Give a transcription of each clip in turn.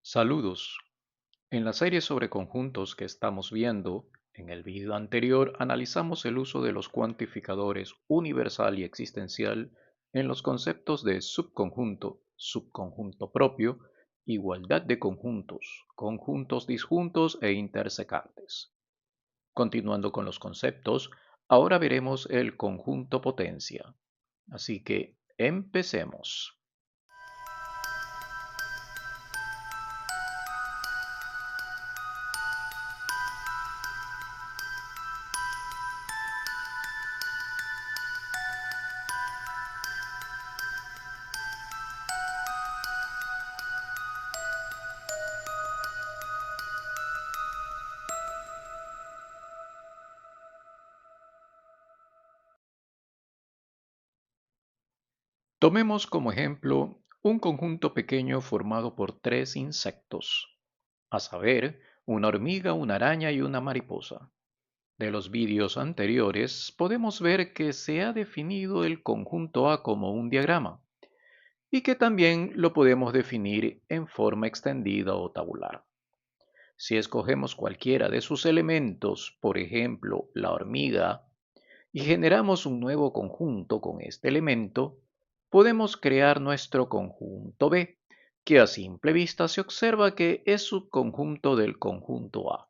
Saludos. En la serie sobre conjuntos que estamos viendo, en el video anterior analizamos el uso de los cuantificadores universal y existencial en los conceptos de subconjunto, subconjunto propio, igualdad de conjuntos, conjuntos disjuntos e intersecantes. Continuando con los conceptos, ahora veremos el conjunto potencia. Así que empecemos. Tomemos como ejemplo un conjunto pequeño formado por tres insectos, a saber, una hormiga, una araña y una mariposa. De los vídeos anteriores podemos ver que se ha definido el conjunto A como un diagrama y que también lo podemos definir en forma extendida o tabular. Si escogemos cualquiera de sus elementos, por ejemplo, la hormiga, y generamos un nuevo conjunto con este elemento, podemos crear nuestro conjunto B, que a simple vista se observa que es subconjunto del conjunto A.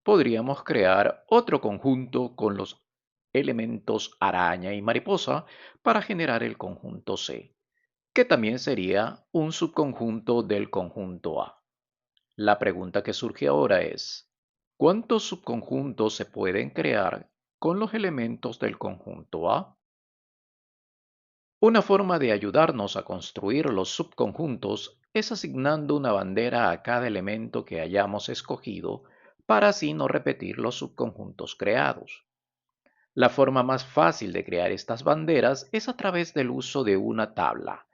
Podríamos crear otro conjunto con los elementos araña y mariposa para generar el conjunto C, que también sería un subconjunto del conjunto A. La pregunta que surge ahora es, ¿cuántos subconjuntos se pueden crear con los elementos del conjunto A? Una forma de ayudarnos a construir los subconjuntos es asignando una bandera a cada elemento que hayamos escogido para así no repetir los subconjuntos creados. La forma más fácil de crear estas banderas es a través del uso de una tabla,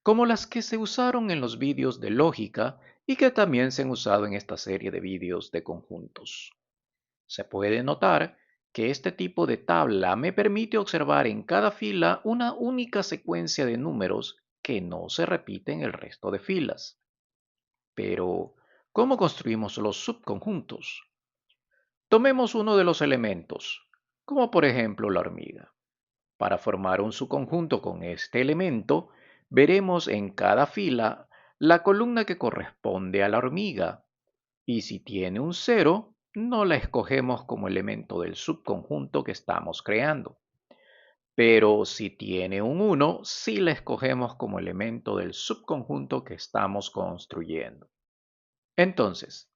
como las que se usaron en los vídeos de lógica y que también se han usado en esta serie de vídeos de conjuntos. Se puede notar que este tipo de tabla me permite observar en cada fila una única secuencia de números que no se repite en el resto de filas. Pero, ¿cómo construimos los subconjuntos? Tomemos uno de los elementos, como por ejemplo la hormiga. Para formar un subconjunto con este elemento, veremos en cada fila la columna que corresponde a la hormiga, y si tiene un cero, no la escogemos como elemento del subconjunto que estamos creando. Pero si tiene un uno, sí la escogemos como elemento del subconjunto que estamos construyendo. Entonces,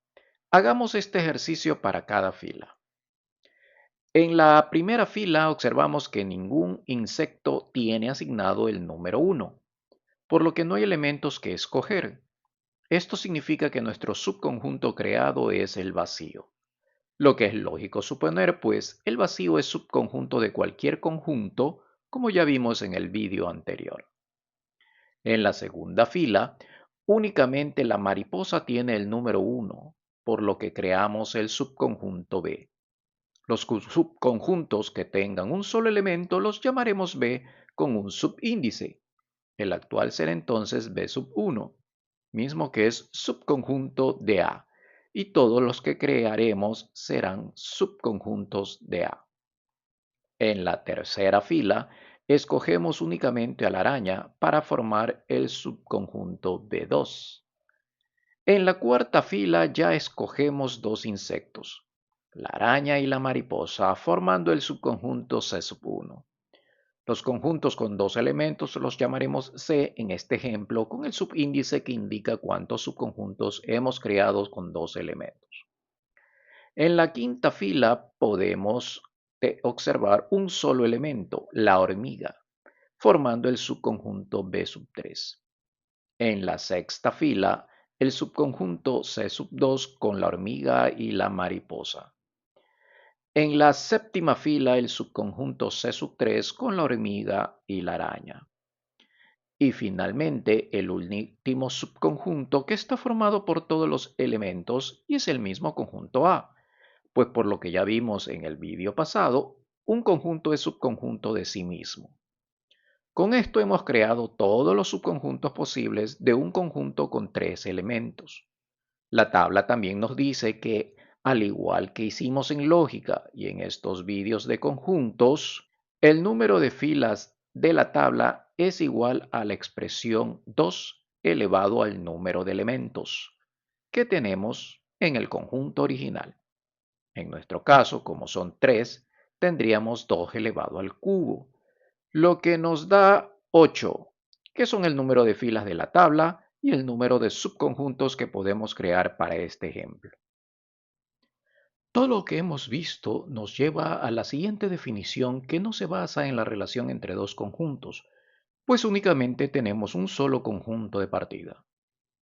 hagamos este ejercicio para cada fila. En la primera fila observamos que ningún insecto tiene asignado el número uno, por lo que no hay elementos que escoger. Esto significa que nuestro subconjunto creado es el vacío. Lo que es lógico suponer, pues el vacío es subconjunto de cualquier conjunto, como ya vimos en el vídeo anterior. En la segunda fila, únicamente la mariposa tiene el número uno, por lo que creamos el subconjunto B. Los subconjuntos que tengan un solo elemento los llamaremos B con un subíndice. El actual será entonces B sub 1, mismo que es subconjunto de A, y todos los que crearemos serán subconjuntos de A. En la tercera fila, escogemos únicamente a la araña para formar el subconjunto B2. En la cuarta fila ya escogemos dos insectos, la araña y la mariposa, formando el subconjunto C sub 1. Los conjuntos con dos elementos los llamaremos C en este ejemplo con el subíndice que indica cuántos subconjuntos hemos creado con dos elementos. En la quinta fila podemos observar un solo elemento, la hormiga, formando el subconjunto B sub 3. En la sexta fila, el subconjunto C sub 2 con la hormiga y la mariposa. En la séptima fila, el subconjunto C sub 3 con la hormiga y la araña. Y finalmente, el último subconjunto que está formado por todos los elementos y es el mismo conjunto A, pues por lo que ya vimos en el vídeo pasado, un conjunto es subconjunto de sí mismo. Con esto hemos creado todos los subconjuntos posibles de un conjunto con tres elementos. La tabla también nos dice que, al igual que hicimos en lógica y en estos vídeos de conjuntos, el número de filas de la tabla es igual a la expresión 2 elevado al número de elementos que tenemos en el conjunto original. En nuestro caso, como son 3, tendríamos 2 elevado al cubo, lo que nos da 8, que son el número de filas de la tabla y el número de subconjuntos que podemos crear para este ejemplo. Todo lo que hemos visto nos lleva a la siguiente definición, que no se basa en la relación entre dos conjuntos, pues únicamente tenemos un solo conjunto de partida,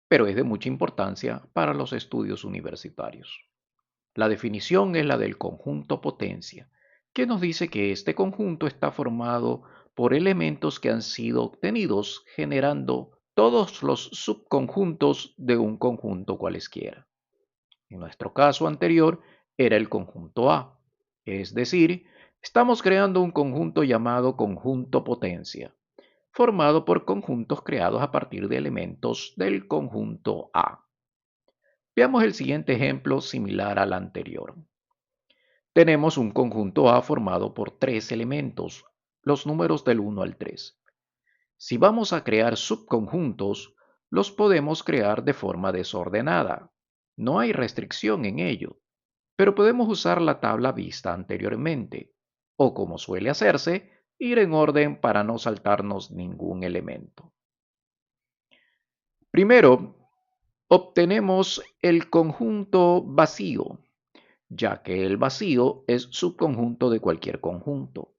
pero es de mucha importancia para los estudios universitarios. La definición es la del conjunto potencia, que nos dice que este conjunto está formado por elementos que han sido obtenidos generando todos los subconjuntos de un conjunto cualesquiera. En nuestro caso anterior era el conjunto A, es decir, estamos creando un conjunto llamado conjunto potencia, formado por conjuntos creados a partir de elementos del conjunto A. Veamos el siguiente ejemplo similar al anterior. Tenemos un conjunto A formado por tres elementos, los números del 1 al 3. Si vamos a crear subconjuntos, los podemos crear de forma desordenada. No hay restricción en ello, pero podemos usar la tabla vista anteriormente, o como suele hacerse, ir en orden para no saltarnos ningún elemento. Primero, obtenemos el conjunto vacío, ya que el vacío es subconjunto de cualquier conjunto.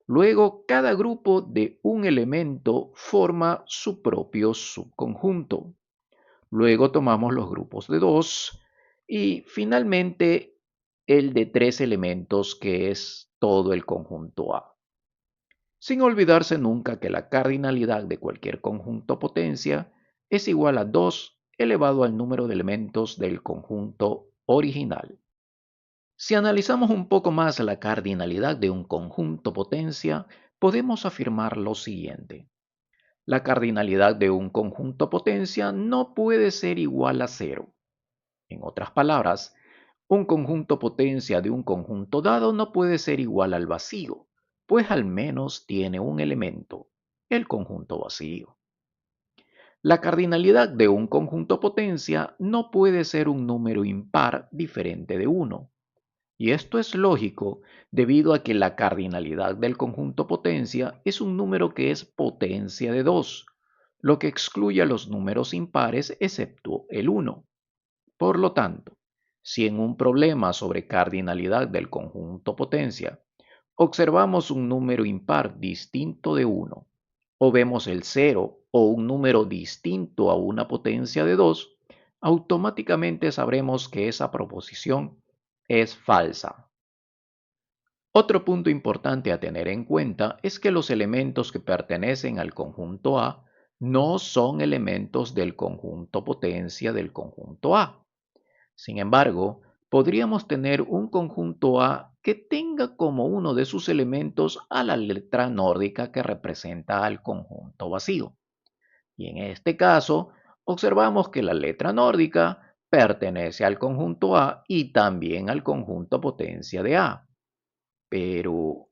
Luego, cada grupo de un elemento forma su propio subconjunto. Luego tomamos los grupos de dos y finalmente el de tres elementos, que es todo el conjunto A. Sin olvidarse nunca que la cardinalidad de cualquier conjunto potencia es igual a 2 elevado al número de elementos del conjunto original. Si analizamos un poco más la cardinalidad de un conjunto potencia, podemos afirmar lo siguiente. La cardinalidad de un conjunto potencia no puede ser igual a cero. En otras palabras, un conjunto potencia de un conjunto dado no puede ser igual al vacío, pues al menos tiene un elemento, el conjunto vacío. La cardinalidad de un conjunto potencia no puede ser un número impar diferente de 1. Y esto es lógico debido a que la cardinalidad del conjunto potencia es un número que es potencia de 2, lo que excluye a los números impares excepto el 1. Por lo tanto, si en un problema sobre cardinalidad del conjunto potencia observamos un número impar distinto de 1, o vemos el 0 o un número distinto a una potencia de 2, automáticamente sabremos que esa proposición es falsa. Otro punto importante a tener en cuenta es que los elementos que pertenecen al conjunto A no son elementos del conjunto potencia del conjunto A. Sin embargo, podríamos tener un conjunto A que tenga como uno de sus elementos a la letra nórdica que representa al conjunto vacío. Y en este caso, observamos que la letra nórdica pertenece al conjunto A y también al conjunto potencia de A. Pero,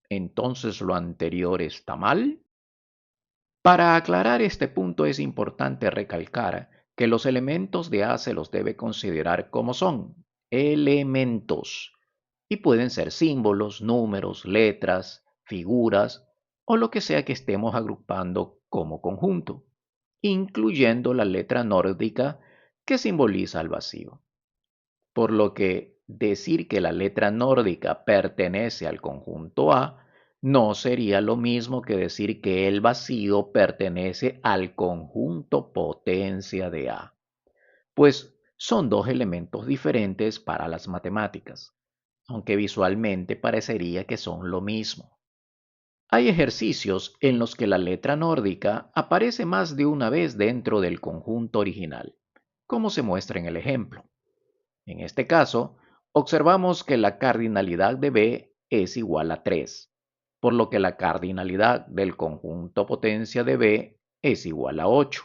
¿entonces lo anterior está mal? Para aclarar este punto es importante recalcar que los elementos de A se los debe considerar como son elementos y pueden ser símbolos, números, letras, figuras o lo que sea que estemos agrupando como conjunto, incluyendo la letra nórdica que simboliza el vacío. Por lo que decir que la letra nórdica pertenece al conjunto A no sería lo mismo que decir que el vacío pertenece al conjunto potencia de A, pues son dos elementos diferentes para las matemáticas, aunque visualmente parecería que son lo mismo. Hay ejercicios en los que la letra nórdica aparece más de una vez dentro del conjunto original, como se muestra en el ejemplo. En este caso, observamos que la cardinalidad de B es igual a 3. por lo que la cardinalidad del conjunto potencia de B es igual a 8,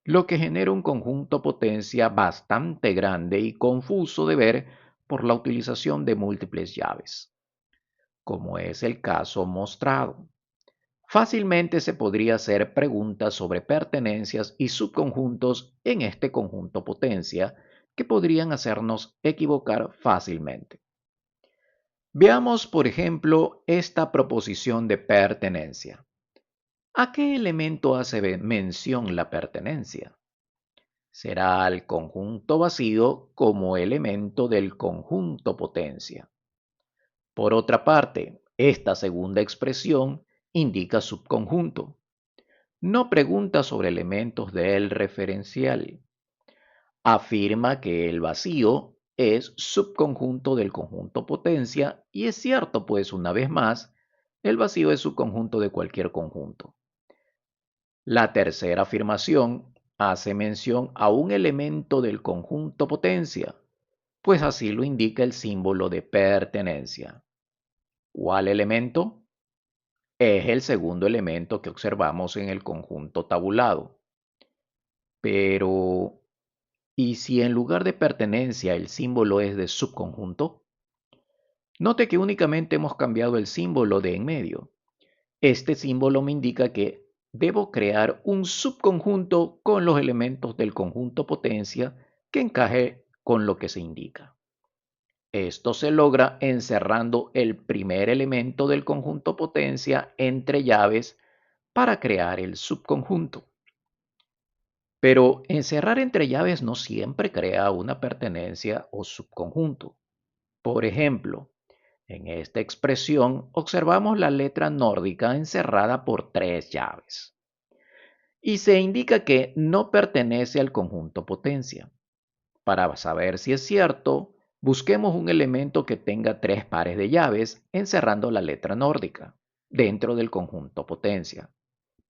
lo que genera un conjunto potencia bastante grande y confuso de ver por la utilización de múltiples llaves, como es el caso mostrado. Fácilmente se podría hacer preguntas sobre pertenencias y subconjuntos en este conjunto potencia que podrían hacernos equivocar fácilmente. Veamos, por ejemplo, esta proposición de pertenencia. ¿A qué elemento hace mención la pertenencia? Será al conjunto vacío como elemento del conjunto potencia. Por otra parte, esta segunda expresión indica subconjunto. No pregunta sobre elementos del referencial. Afirma que el vacío es subconjunto del conjunto potencia y es cierto, pues una vez más, el vacío es subconjunto de cualquier conjunto. La tercera afirmación hace mención a un elemento del conjunto potencia, pues así lo indica el símbolo de pertenencia. ¿Cuál elemento? Es el segundo elemento que observamos en el conjunto tabulado. Pero, ¿y si en lugar de pertenencia el símbolo es de subconjunto? Note que únicamente hemos cambiado el símbolo de en medio. Este símbolo me indica que debo crear un subconjunto con los elementos del conjunto potencia que encaje con lo que se indica. Esto se logra encerrando el primer elemento del conjunto potencia entre llaves para crear el subconjunto. Pero encerrar entre llaves no siempre crea una pertenencia o subconjunto. Por ejemplo, en esta expresión observamos la letra nórdica encerrada por 3 llaves y se indica que no pertenece al conjunto potencia. Para saber si es cierto, busquemos un elemento que tenga 3 pares de llaves encerrando la letra nórdica dentro del conjunto potencia,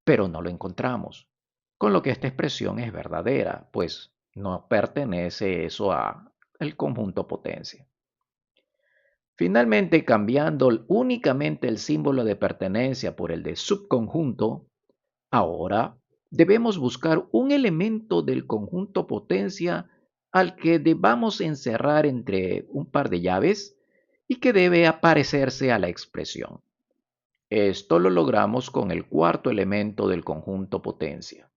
pero no lo encontramos, con lo que esta expresión es verdadera, pues no pertenece eso al conjunto potencia. Finalmente, cambiando únicamente el símbolo de pertenencia por el de subconjunto, ahora debemos buscar un elemento del conjunto potencia al que debamos encerrar entre un par de llaves y que debe aparecerse a la expresión. Esto lo logramos con el cuarto elemento del conjunto potencia.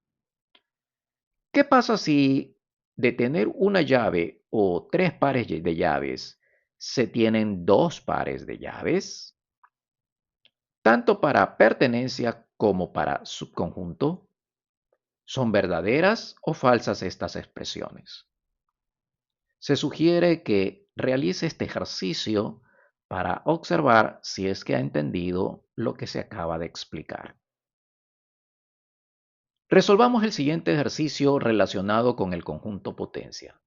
¿Qué pasa si de tener una llave o 3 pares de llaves se tienen 2 pares de llaves? Tanto para pertenencia como para subconjunto. ¿Son verdaderas o falsas estas expresiones? Se sugiere que realice este ejercicio para observar si es que ha entendido lo que se acaba de explicar. Resolvamos el siguiente ejercicio relacionado con el conjunto potencia.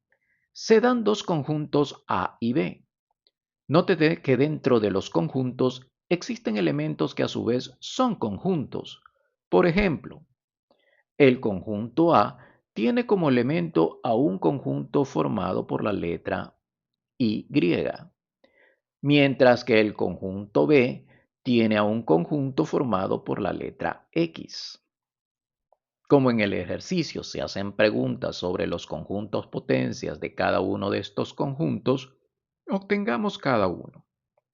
Se dan dos conjuntos A y B. Nótete que dentro de los conjuntos existen elementos que a su vez son conjuntos. Por ejemplo, el conjunto A tiene como elemento a un conjunto formado por la letra Y, mientras que el conjunto B tiene a un conjunto formado por la letra X. Como en el ejercicio se hacen preguntas sobre los conjuntos potencias de cada uno de estos conjuntos, obtengamos cada uno.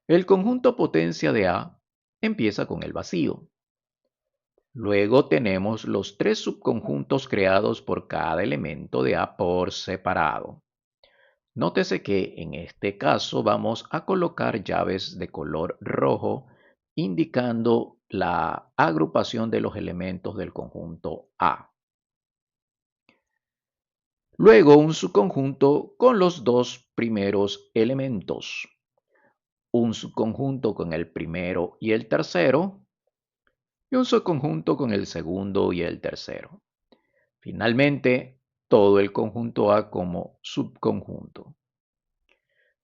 El conjunto potencia de A empieza con el vacío. Luego tenemos los 3 subconjuntos creados por cada elemento de A por separado. Nótese que en este caso vamos a colocar llaves de color rojo indicando la agrupación de los elementos del conjunto A. Luego un subconjunto con los 2 primeros elementos. Un subconjunto con el primero y el tercero. Y un subconjunto con el segundo y el tercero. Finalmente, todo el conjunto A como subconjunto.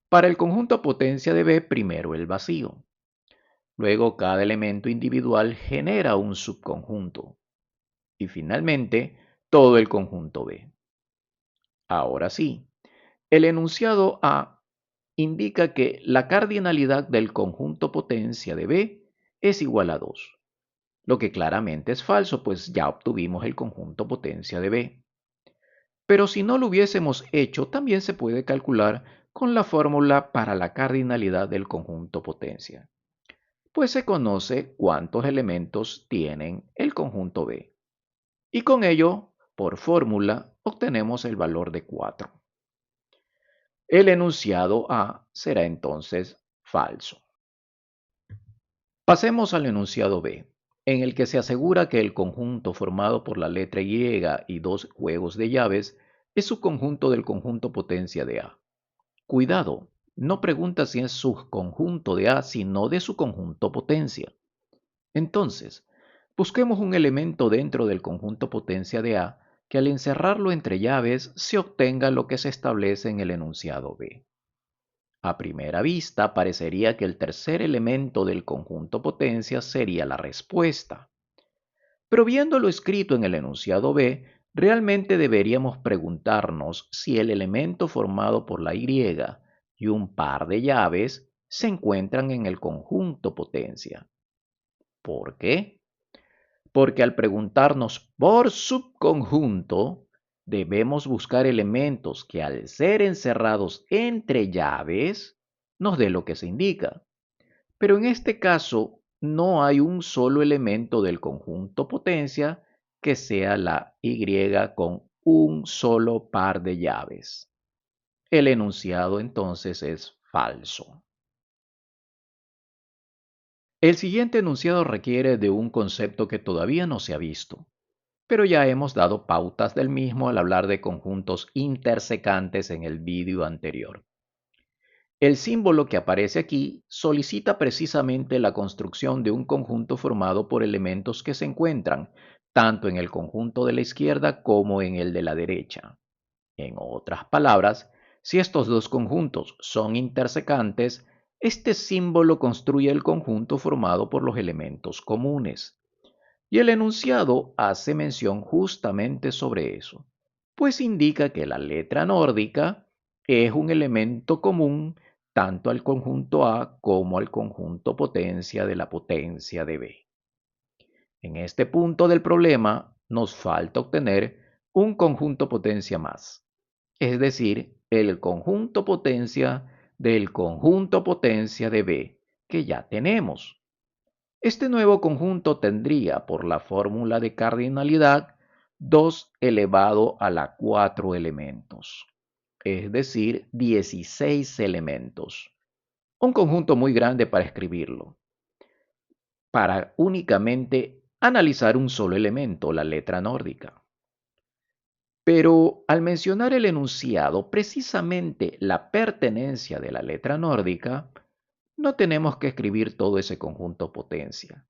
Para el conjunto potencia de B, primero el vacío. Luego cada elemento individual genera un subconjunto. Y finalmente, todo el conjunto B. Ahora sí, el enunciado A indica que la cardinalidad del conjunto potencia de B es igual a 2, lo que claramente es falso, pues ya obtuvimos el conjunto potencia de B. Pero si no lo hubiésemos hecho, también se puede calcular con la fórmula para la cardinalidad del conjunto potencia, pues se conoce cuántos elementos tienen el conjunto B. Y con ello, por fórmula, obtenemos el valor de 4. El enunciado A será entonces falso. Pasemos al enunciado B, en el que se asegura que el conjunto formado por la letra Y y dos juegos de llaves es su conjunto del conjunto potencia de A. Cuidado, no pregunta si es subconjunto de A, sino de su conjunto potencia. Entonces, busquemos un elemento dentro del conjunto potencia de A que al encerrarlo entre llaves se obtenga lo que se establece en el enunciado B. A primera vista parecería que el tercer elemento del conjunto potencia sería la respuesta. Pero viéndolo escrito en el enunciado B, realmente deberíamos preguntarnos si el elemento formado por la Y y un par de llaves se encuentran en el conjunto potencia. ¿Por qué? Porque al preguntarnos por subconjunto, debemos buscar elementos que al ser encerrados entre llaves, nos dé lo que se indica. Pero en este caso, no hay un solo elemento del conjunto potencia que sea la Y con un solo par de llaves. El enunciado entonces es falso. El siguiente enunciado requiere de un concepto que todavía no se ha visto, pero ya hemos dado pautas del mismo al hablar de conjuntos intersecantes en el vídeo anterior. El símbolo que aparece aquí solicita precisamente la construcción de un conjunto formado por elementos que se encuentran tanto en el conjunto de la izquierda como en el de la derecha. En otras palabras, si estos dos conjuntos son intersecantes, este símbolo construye el conjunto formado por los elementos comunes. Y el enunciado hace mención justamente sobre eso, pues indica que la letra nórdica es un elemento común tanto al conjunto A como al conjunto potencia de la potencia de B. En este punto del problema nos falta obtener un conjunto potencia más, es decir, el conjunto potencia del conjunto potencia de B que ya tenemos. Este nuevo conjunto tendría, por la fórmula de cardinalidad, 2 elevado a la 4 elementos, es decir, 16 elementos. Un conjunto muy grande para escribirlo, para únicamente analizar un solo elemento, la letra nórdica. Pero al mencionar el enunciado, precisamente la pertenencia de la letra nórdica, no tenemos que escribir todo ese conjunto potencia.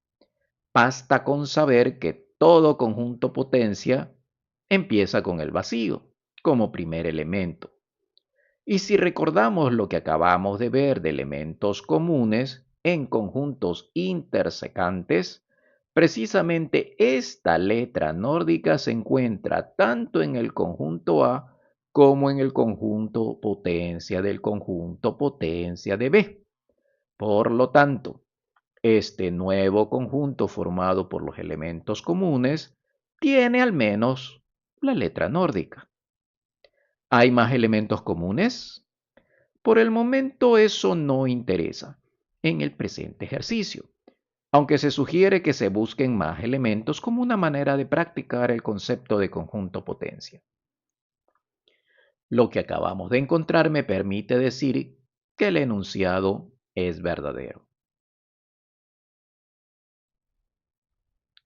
Basta con saber que todo conjunto potencia empieza con el vacío como primer elemento. Y si recordamos lo que acabamos de ver de elementos comunes en conjuntos intersecantes, precisamente esta letra nórdica se encuentra tanto en el conjunto A como en el conjunto potencia del conjunto potencia de B. Por lo tanto, este nuevo conjunto formado por los elementos comunes tiene al menos la letra nórdica. ¿Hay más elementos comunes? Por el momento eso no interesa en el presente ejercicio, aunque se sugiere que se busquen más elementos como una manera de practicar el concepto de conjunto potencia. Lo que acabamos de encontrar me permite decir que el enunciado es verdadero.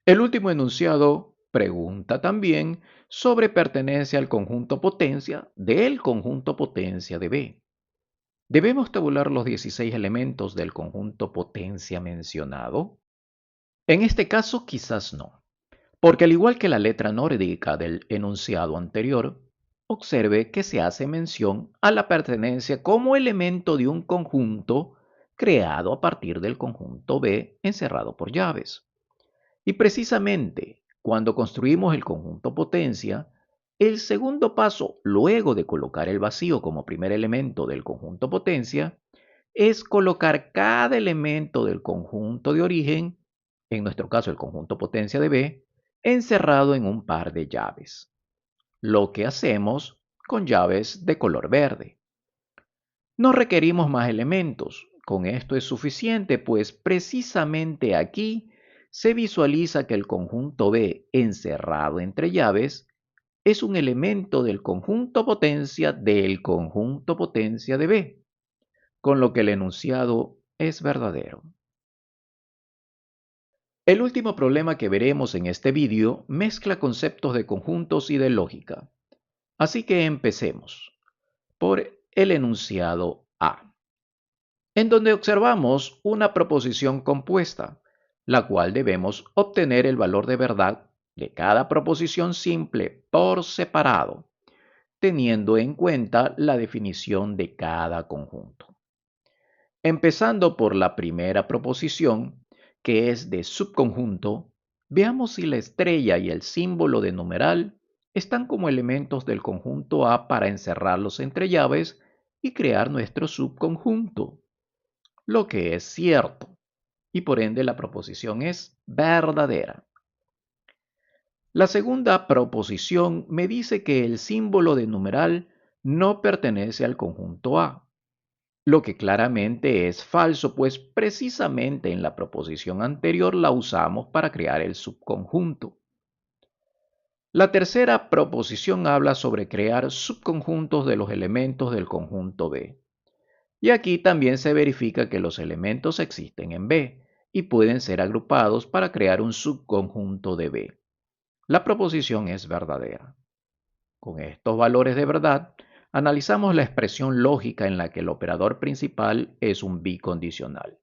El último enunciado pregunta también sobre pertenencia al conjunto potencia del conjunto potencia de B. ¿Debemos tabular los 16 elementos del conjunto potencia mencionado? En este caso quizás no, porque al igual que la letra nórdica del enunciado anterior, observe que se hace mención a la pertenencia como elemento de un conjunto creado a partir del conjunto B encerrado por llaves. Y precisamente cuando construimos el conjunto potencia, el segundo paso, luego de colocar el vacío como primer elemento del conjunto potencia, es colocar cada elemento del conjunto de origen, en nuestro caso el conjunto potencia de B, encerrado en un par de llaves. Lo que hacemos con llaves de color verde. No requerimos más elementos. Con esto es suficiente, pues precisamente aquí se visualiza que el conjunto B encerrado entre llaves es un elemento del conjunto potencia de B, con lo que el enunciado es verdadero. El último problema que veremos en este vídeo mezcla conceptos de conjuntos y de lógica. Así que empecemos por el enunciado A, en donde observamos una proposición compuesta, la cual debemos obtener el valor de verdad de cada proposición simple por separado, teniendo en cuenta la definición de cada conjunto. Empezando por la primera proposición, que es de subconjunto, veamos si la estrella y el símbolo de numeral están como elementos del conjunto A para encerrarlos entre llaves y crear nuestro subconjunto, lo que es cierto, y por ende la proposición es verdadera. La segunda proposición me dice que el símbolo de numeral no pertenece al conjunto A, lo que claramente es falso, pues precisamente en la proposición anterior la usamos para crear el subconjunto. La tercera proposición habla sobre crear subconjuntos de los elementos del conjunto B. Y aquí también se verifica que los elementos existen en B y pueden ser agrupados para crear un subconjunto de B. La proposición es verdadera. Con estos valores de verdad, analizamos la expresión lógica en la que el operador principal es un bicondicional.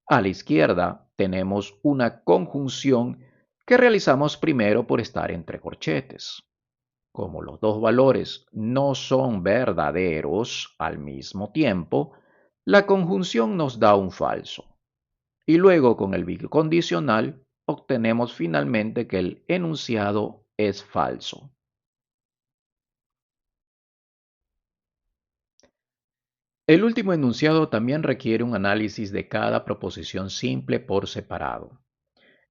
A la izquierda tenemos una conjunción que realizamos primero por estar entre corchetes. Como los dos valores no son verdaderos al mismo tiempo, la conjunción nos da un falso. Y luego con el bicondicional obtenemos finalmente que el enunciado es falso. El último enunciado también requiere un análisis de cada proposición simple por separado.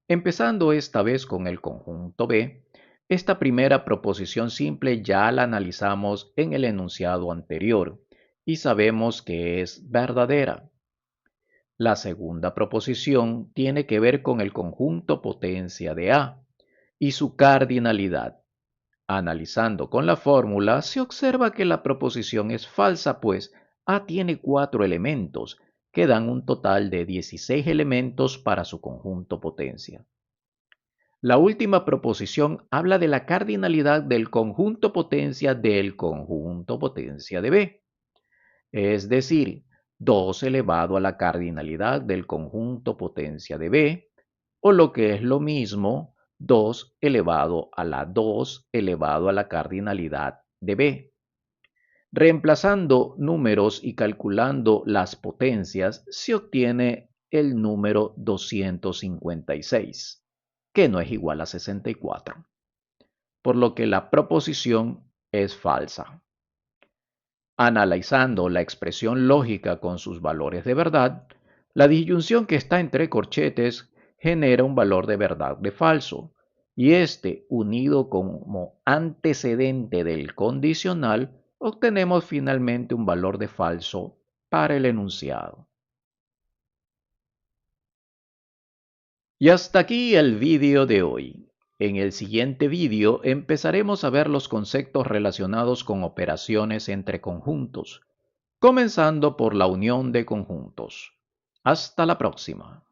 Empezando esta vez con el conjunto B, esta primera proposición simple ya la analizamos en el enunciado anterior y sabemos que es verdadera. La segunda proposición tiene que ver con el conjunto potencia de A y su cardinalidad. Analizando con la fórmula, se observa que la proposición es falsa, pues A tiene 4 elementos, que dan un total de 16 elementos para su conjunto potencia. La última proposición habla de la cardinalidad del conjunto potencia de B, es decir, 2 elevado a la cardinalidad del conjunto potencia de B, o lo que es lo mismo, 2 elevado a la 2 elevado a la cardinalidad de B. Reemplazando números y calculando las potencias, se obtiene el número 256, que no es igual a 64, por lo que la proposición es falsa. Analizando la expresión lógica con sus valores de verdad, la disyunción que está entre corchetes genera un valor de verdad de falso, y este, unido como antecedente del condicional, obtenemos finalmente un valor de falso para el enunciado. Y hasta aquí el vídeo de hoy. En el siguiente vídeo empezaremos a ver los conceptos relacionados con operaciones entre conjuntos, comenzando por la unión de conjuntos. Hasta la próxima.